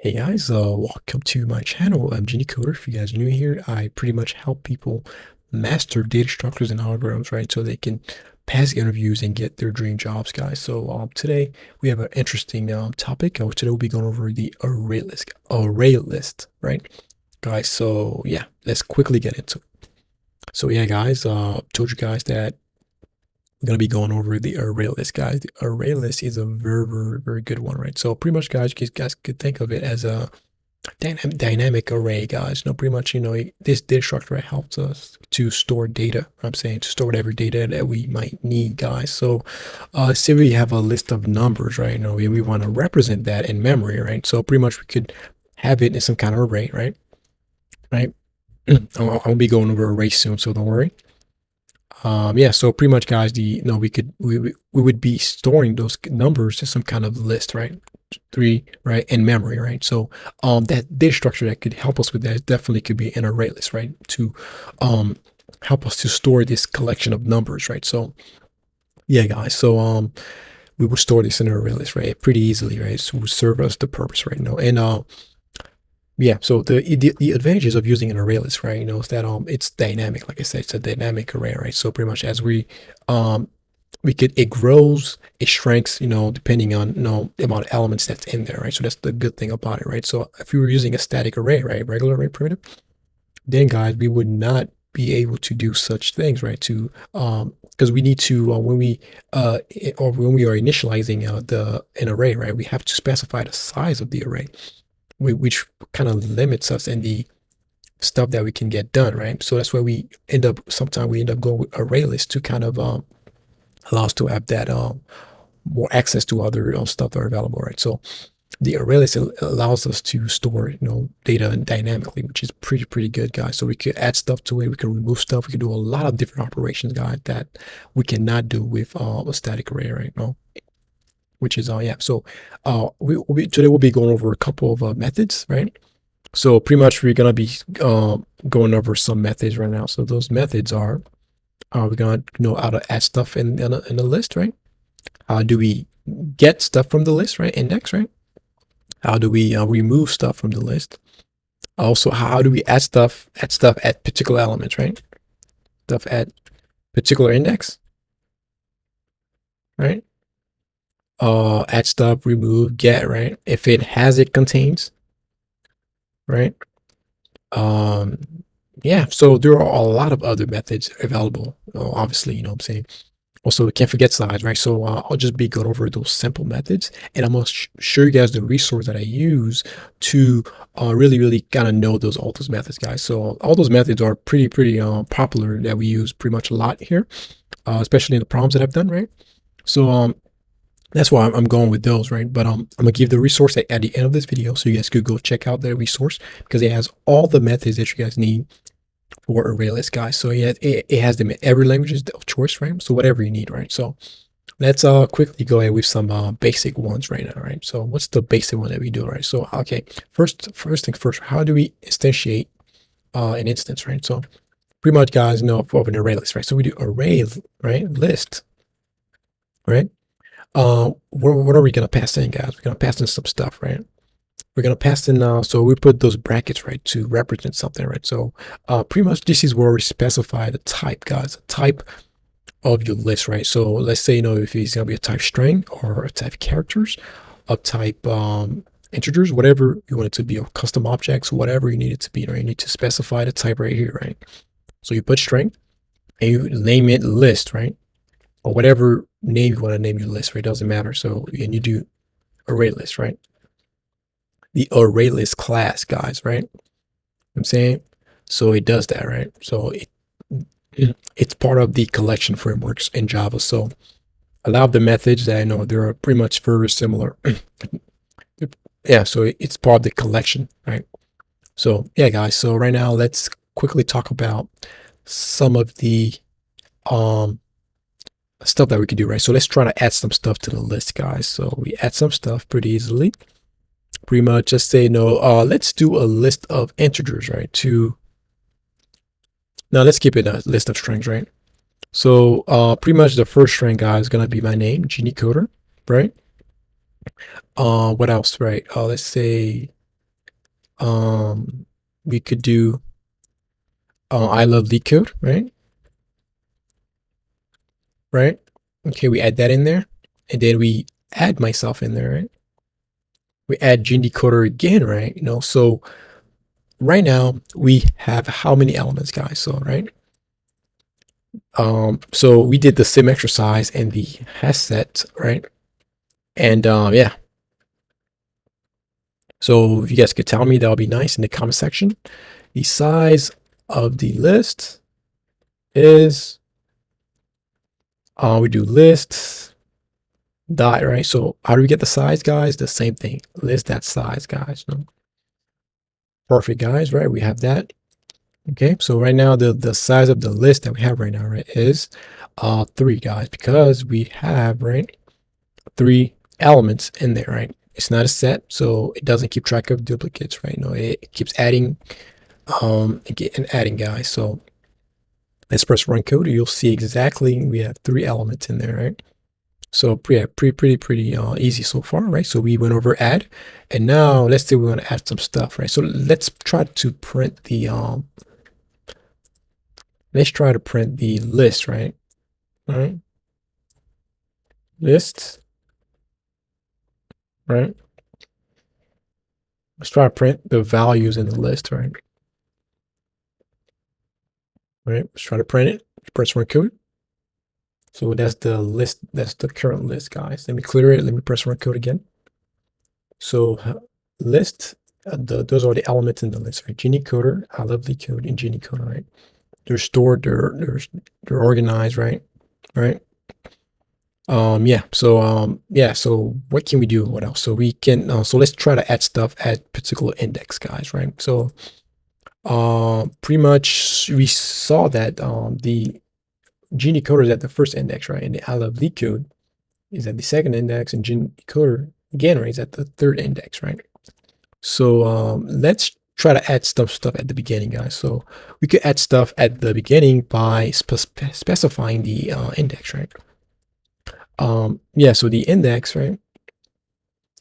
Hey guys, welcome to my channel. I'm Genie Coder. If you guys are new here, I pretty much help people master data structures and algorithms, right? So they can pass interviews and get their dream jobs, guys. So today we have an interesting topic. Today we'll be going over the array list, right, guys? So yeah, let's quickly get into it. So yeah, guys, told you guys that we're gonna be going over the array list, guys. The array list is a very good one, right? So pretty much, guys, you guys could think of it as a dynamic array, guys. Pretty much, this data structure helps us to store data. I'm saying to store whatever data that we might need, guys. So, say we have a list of numbers, right? We want to represent that in memory, right? So pretty much we could have it in some kind of array, right? Right. I'll be going over array soon, so don't worry. Yeah, so pretty much, guys, we would be storing those numbers in some kind of list, right? Three, right, in memory, right? So that data structure that could help us with that definitely could be an array list, right? To help us to store this collection of numbers, right? So yeah, guys, so we will store this in an array list, right? Pretty easily, right? So it will serve us the purpose, right? And yeah, so the advantages of using an array list, right? Is that it's dynamic. Like I said, it's a dynamic array, right? So pretty much as it grows, it shrinks, depending on the amount of elements that's in there, right? So that's the good thing about it, right? So if we were using a static array, right, regular array primitive, then guys, we would not be able to do such things, right? To because we need to or when we are initializing an array, right, we have to specify the size of the array, which kind of limits us in the stuff that we can get done, right? So that's why sometimes we end up going with array list to kind of allow us to have that more access to other stuff that are available, right? So the array list allows us to store data dynamically, which is pretty good, guys. So we could add stuff to it, we can remove stuff, we can do a lot of different operations, guys, that we cannot do with a static array, right? No, which is yeah. So today we'll be going over a couple of methods, right? So pretty much we're gonna be going over some methods right now. So those methods are we're gonna know how to add stuff in a list, right? How do we get stuff from the list, right? Index, right? How do we remove stuff from the list? Also, how do we add stuff at particular elements, right? Stuff at particular index, right? Add stuff, remove, get, right? If it has, it contains, right? Yeah, so there are a lot of other methods available, obviously, what I'm saying. Also, we can't forget size, right? So I'll just be going over those simple methods, and I'm gonna show you guys the resource that I use to really kind of know all those methods, guys. So all those methods are pretty popular that we use pretty much a lot here, especially in the problems that I've done, right? So that's why I'm going with those, right? But I'm gonna give the resource at the end of this video, so you guys could go check out the resource because it has all the methods that you guys need for ArrayList, guys. So yeah, it has them in every language of choice, right? So whatever you need, right? So let's quickly go ahead with some basic ones right now, right? So what's the basic one that we do, right? So okay, first things first, how do we instantiate an instance, right? So pretty much, guys, know of an array list, right? So we do array, right, list, right? What are we gonna pass in, guys? We're gonna pass in some stuff, right? We're gonna pass in so we put those brackets, right, to represent something, right? So pretty much this is where we specify the type, guys, the type of your list, right? So let's say if it's gonna be a type string or a type characters, a type integers, whatever you want it to be, or custom objects, whatever you need it to be, right? You need to specify the type right here, right? So you put string and you name it list, right? Or whatever name you want to name your list, right? It doesn't matter. So and you do array list, right? The array list class, guys, right? I'm saying, so it does that, right? So it's part of the collection frameworks in Java. So a lot of the methods that I know, they're pretty much very similar. Yeah, so it's part of the collection, right? So yeah, guys. So right now, let's quickly talk about some of the stuff that we can do, right? So let's try to add some stuff to the list, guys. So we add some stuff pretty easily. Pretty much just say let's do a list of integers, right? Now let's keep it a list of strings, right? So pretty much the first string, guys, is gonna be my name, Genie Coder, right? What else, right? Let's say We could do I love leak code, right? Right? Okay, we add that in there, and then we add myself in there, right? We add gene decoder again, right? So right now we have how many elements, guys? So right, so we did the sim exercise and the hash set, right? And yeah, so if you guys could tell me, that would be nice in the comment section. The size of the list is we do list dot, right? So how do we get the size, guys? The same thing, list that size, guys. No? Perfect, guys, right? We have that. Okay, so right now the size of the list that we have right now, right, is 3, guys, because we have, right, 3 elements in there, right? It's not a set, so it doesn't keep track of duplicates, right? No, it keeps adding and adding, guys. So let's press run code. You'll see exactly we have 3 elements in there, right? So yeah, pretty easy so far, right? So we went over add, and now let's say we want to add some stuff, right? So let's try to print the list, right? All right, list, right? Let's try to print the values in the list, right? Right. Let's try to print it. Press run code. So that's the list. That's the current list, guys. Let me clear it. Let me press run code again. So list. Those are the elements in the list, right? Genie coder, I love the code in Genie coder, right? They're stored. They're organized, right? Right. Yeah. So yeah. So what can we do? What else? So we can. So let's try to add stuff at particular index, guys. Right. So pretty much we saw that the Genie coder is at the first index, right? And the I love leak code is at the second index, and Genie coder again, right, is at the third index, right? So let's try to add stuff at the beginning, guys. So we could add stuff at the beginning by specifying the index, right? Yeah, so the index, right?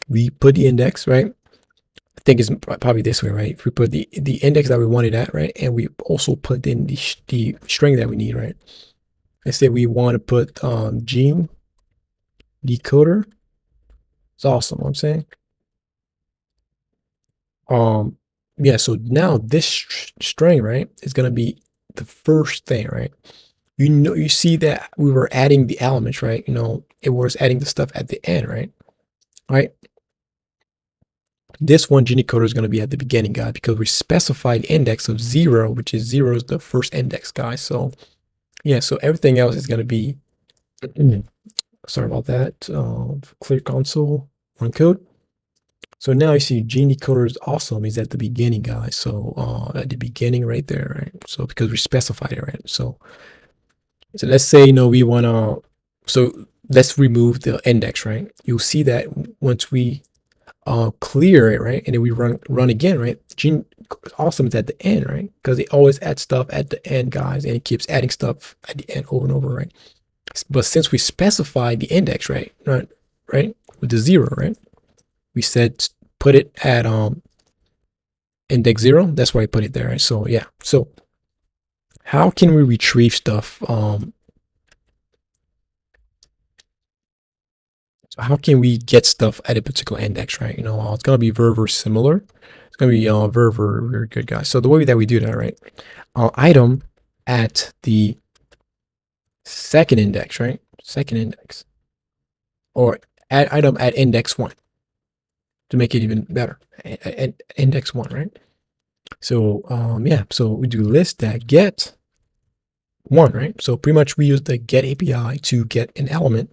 We put the index, right? I think it's probably this way, right? If we put the index that we wanted at, right, and we also put in the string that we need, right? Let's say we want to put gene decoder. It's awesome. What I'm saying. Yeah. So now this string, right, is gonna be the first thing, right? You see that we were adding the elements, right? It was adding the stuff at the end, right? Right. This one Genie coder is going to be at the beginning, guys, because we specified index of 0, which is 0 is the first index, guys. So yeah, so everything else is going to be sorry about that. Clear console, run code. So now you see Genie coder is awesome. Is at the beginning, guys. So at the beginning right there, right? So because we specified it, right? So let's say, we want to, so let's remove the index, right? You'll see that once we clear it, right? And then we run again, right? Gene awesome is at the end, right? Because it always adds stuff at the end, guys, and it keeps adding stuff at the end over and over, right? But since we specified the index, right, with the 0, right, we said put it at index 0. That's why I put it there, right? So yeah. So how can we retrieve stuff? So how can we get stuff at a particular index, right? It's gonna be very similar. It's gonna be very good, guys. So the way that we do that, right? Item at the second index, right? Second index, or add item at index 1 to make it even better. At index 1, right? So yeah, so we do list that get 1, right? So pretty much we use the get API to get an element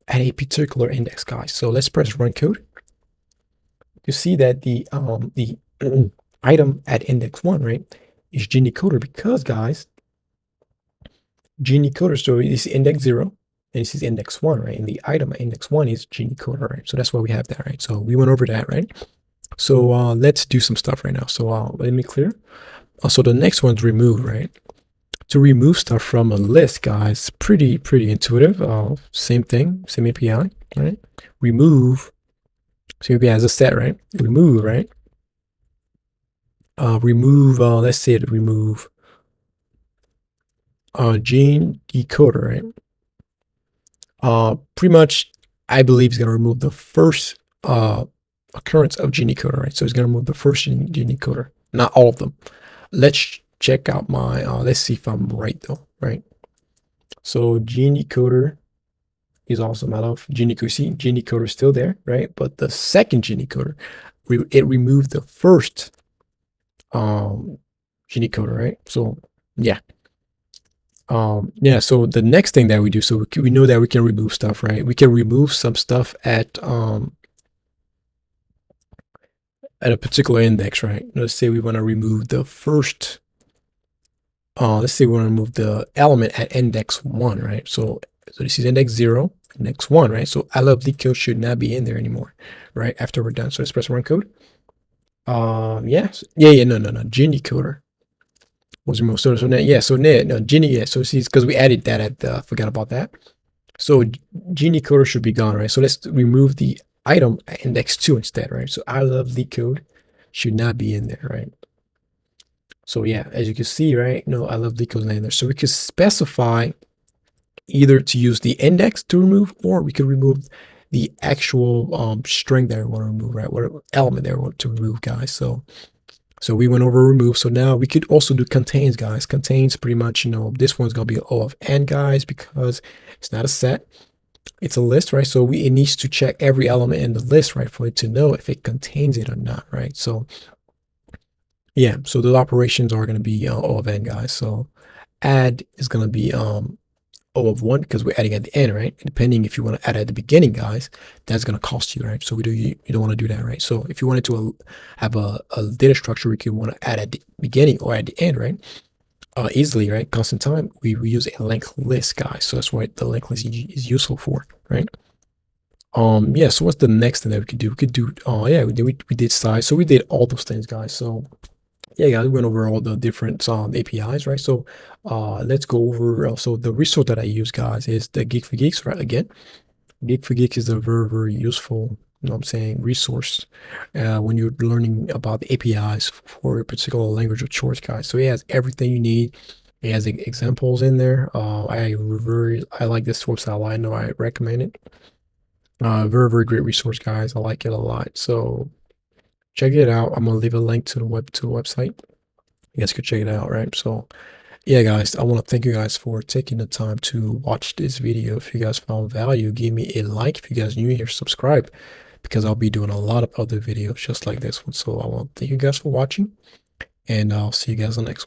at a particular index, guys. So let's press run code. You see that the item at index 1, right, is Genie coder, because, guys, Genie coder, so this is index 0 and this is index 1, right? And the item at index 1 is Genie coder, right? So that's why we have that, right? So we went over that, right? So let's do some stuff right now. So let me clear. So the next one's remove, right? To remove stuff from a list, guys, pretty intuitive. Same thing, same API, right? Remove, same API as a set, right? Remove, right? remove, let's say to remove gene decoder, right? Pretty much, I believe it's going to remove the first occurrence of gene decoder, right? So it's going to remove the first gene decoder, not all of them. Let's check out my, let's see if I'm right though, right? So gene decoder is awesome. I love gene decoder. See, gene decoder is still there, right? But the second gene decoder, it removed the first gene decoder, right? So yeah. Yeah, so the next thing that we do, so we know that we can remove stuff, right? We can remove some stuff at a particular index, right? Let's say we want to remove the first, let's say we want to remove the element at index 1, right? So this is index 0, index 1, right? So I love leak code should not be in there anymore, right? After we're done. So let's press run code. Yes. Yeah, no, gene decoder was removed. So now, yeah, so no, genie, yeah, so see, because we added that at the, forgot about that. So gene decoder should be gone, right? So let's remove the item at index 2 instead, right? So I love leak code should not be in there, right? So yeah, as you can see, right? No, I love leak code in there. So we could specify either to use the index to remove, or we could remove the actual string that we want to remove, right? Whatever element that we want to remove, guys. So we went over remove. So now we could also do contains, guys. Contains pretty much, this one's going to be O of N, guys, because it's not a set. It's a list, right? So it needs to check every element in the list, right? For it to know if it contains it or not, right? So yeah, so the operations are going to be O of N, guys. So add is going to be O of 1 because we're adding at the end, right? And depending if you want to add at the beginning, guys, that's going to cost you, right? So you don't want to do that, right? So if you wanted to have a data structure, we could want to add at the beginning or at the end, right? Easily, right? Constant time, we use a linked list, guys. So that's what the linked list is useful for, right? Yeah, so what's the next thing that we could do? We could do, yeah, we did size. So we did all those things, guys. So yeah, guys, we went over all the different APIs, right? So let's go over, so the resource that I use, guys, is the Geek for Geeks, right? Again, Geek for Geeks is a very, very useful, I'm saying, resource when you're learning about the APIs for a particular language of choice, guys. So it has everything you need. It has examples in there. I like this website a lot. I know I recommend it. Very, very great resource, guys. I like it a lot. So check it out. I'm gonna leave a link to the website. You guys could check it out, right? So yeah, guys, I want to thank you guys for taking the time to watch this video. If you guys found value, give me a like. If you guys are new here, subscribe, because I'll be doing a lot of other videos just like this one. So I want to thank you guys for watching, and I'll see you guys on the next one.